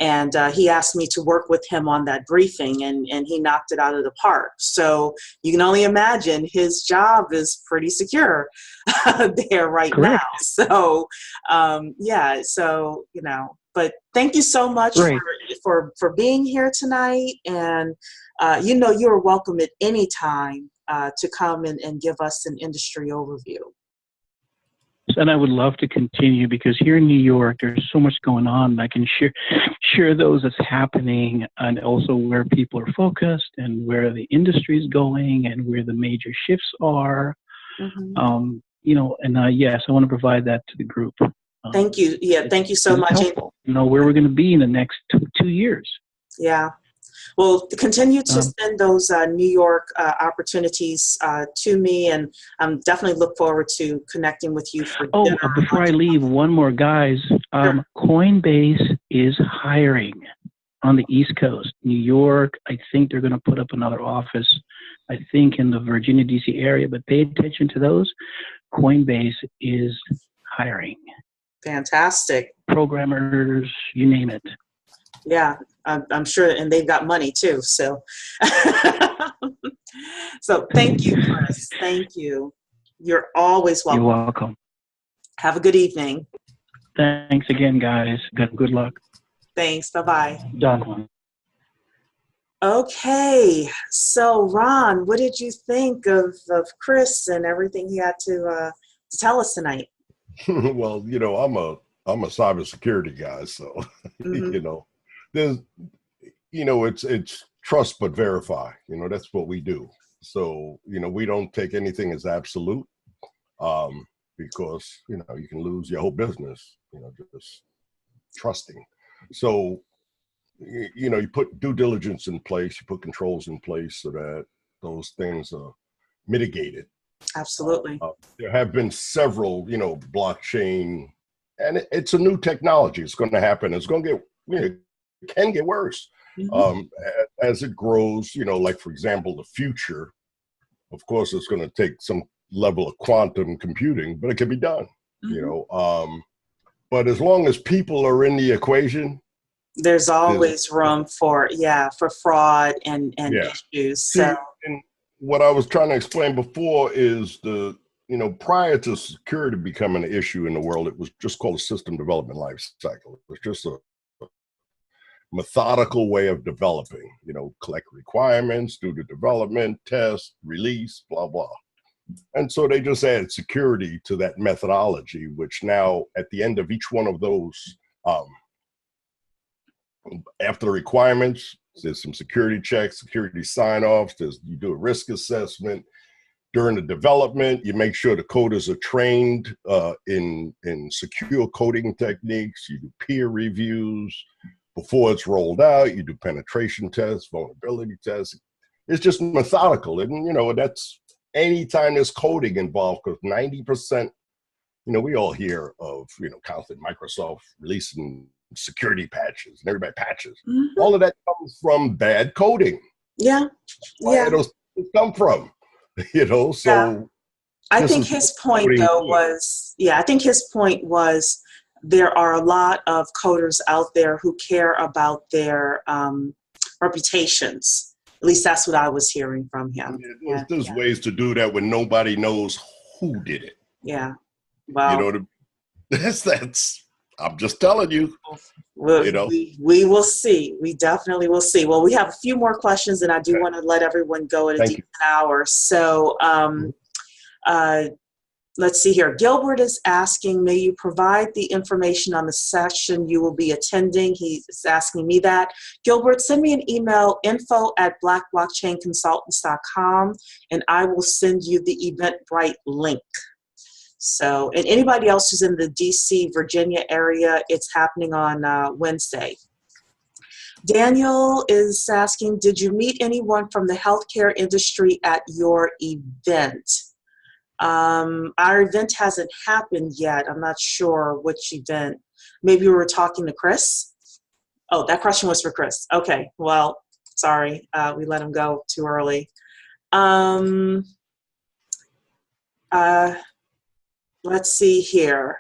And he asked me to work with him on that briefing, and he knocked it out of the park. So you can only imagine his job is pretty secure there right Correct. now. So, yeah, so, but thank you so much for being here tonight. And, you're welcome at any time to come and give us an industry overview. And I would love to continue, because here in New York, there's so much going on. And I can share those that's happening, and also where people are focused and where the industry is going and where the major shifts are. Mm-hmm. Yes, I want to provide that to the group. Thank you. Yeah, thank you so much. Helpful. Where we're going to be in the next two years. Yeah. Well, continue to send those New York opportunities to me, and I'm definitely look forward to connecting with you for dinner. Before I leave, one more, guys. Sure. Coinbase is hiring on the East Coast. New York, I think they're going to put up another office, I think in the Virginia, D.C. area, but pay attention to those. Coinbase is hiring. Fantastic. Programmers, you name it. Yeah, I'm sure, and they've got money too. So, so thank you, Chris. Thank you. You're always welcome. You're welcome. Have a good evening. Thanks again, guys. Good luck. Thanks. Bye-bye. Done. Okay. So, Ron, what did you think of Chris and everything he had to tell us tonight? Well, I'm a cybersecurity guy, so Mm-hmm. there's, it's trust but verify. That's what we do. So, we don't take anything as absolute, because you can lose your whole business. Just trusting. So, you put due diligence in place, you put controls in place so that those things are mitigated. Absolutely. There have been several, blockchain, and it's a new technology. It's going to happen. It's going to get, it can get worse. Mm-hmm. As it grows, like, for example, the future, of course, it's going to take some level of quantum computing, but it can be done, Mm-hmm. But as long as people are in the equation, there's always room for fraud and issues. So, what I was trying to explain before is prior to security becoming an issue in the world, it was just called a system development life cycle. It was just a methodical way of developing, collect requirements, do the development, test, release, blah, blah. And so they just added security to that methodology, which now at the end of each one of those, after the requirements, there's some security checks, security sign-offs, you do a risk assessment. During the development, you make sure the coders are trained in secure coding techniques. You do peer reviews. Before it's rolled out, you do penetration tests, vulnerability tests. It's just methodical. And, that's anytime there's coding involved, because 90%, we all hear of, constant Microsoft releasing security patches and everybody patches. Mm-hmm. All of that comes from bad coding. Yeah. Where those come from, so. Yeah. I think his point though was, I think his point was there are a lot of coders out there who care about their reputations. At least that's what I was hearing from him. There's ways to do that when nobody knows who did it. Yeah. Well, that's I'm just telling you. We will see. We definitely will see. Well, we have a few more questions, and I do want to let everyone go at a decent hour. So let's see here. Gilbert is asking, may you provide the information on the session you will be attending? He's asking me that. Gilbert, send me an email, info@blackblockchainconsultants.com, and I will send you the Eventbrite link. So, and anybody else who's in the DC, Virginia area, it's happening on Wednesday. Daniel is asking, did you meet anyone from the healthcare industry at your event? Our event hasn't happened yet. I'm not sure which event. Maybe we were talking to Chris. Oh, that question was for Chris. Okay, well, sorry, we let him go too early. Let's see here.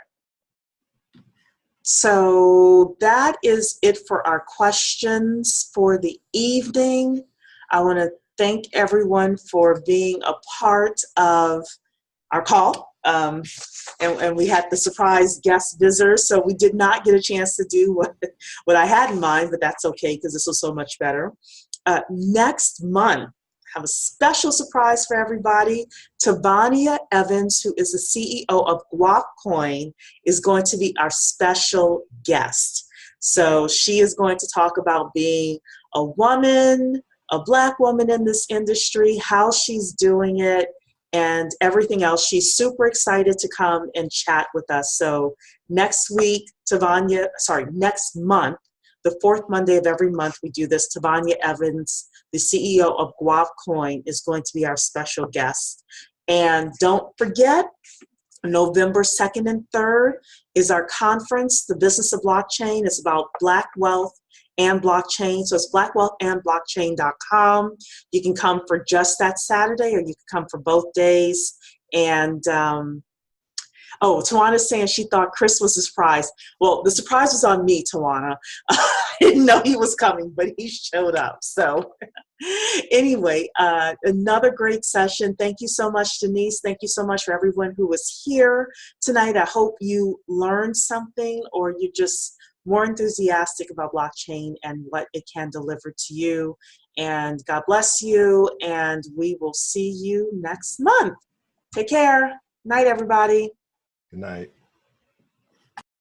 So that is it for our questions for the evening. I want to thank everyone for being a part of our call. And we had the surprise guest visitors, so we did not get a chance to do what I had in mind, but that's okay because this was so much better. Next month, have a special surprise for everybody. Tavania Evans, who is the CEO of GuapCoin, is going to be our special guest. So she is going to talk about being a woman, a Black woman in this industry, how she's doing it, and everything else. She's super excited to come and chat with us. So next month, the fourth Monday of every month, we do this. Tavania Evans, the CEO of GuapCoin, is going to be our special guest. And don't forget, November 2nd and 3rd is our conference, The Business of Blockchain. It's about Black wealth and blockchain. So it's blackwealthandblockchain.com. You can come for just that Saturday, or you can come for both days. And Tawana's saying she thought Chris was a surprise. Well, the surprise was on me, Tawana. I didn't know he was coming, but he showed up. So anyway, another great session. Thank you so much, Denise. Thank you so much for everyone who was here tonight. I hope you learned something, or you're just more enthusiastic about blockchain and what it can deliver to you. And God bless you, and we will see you next month. Take care. Night, everybody. Good night.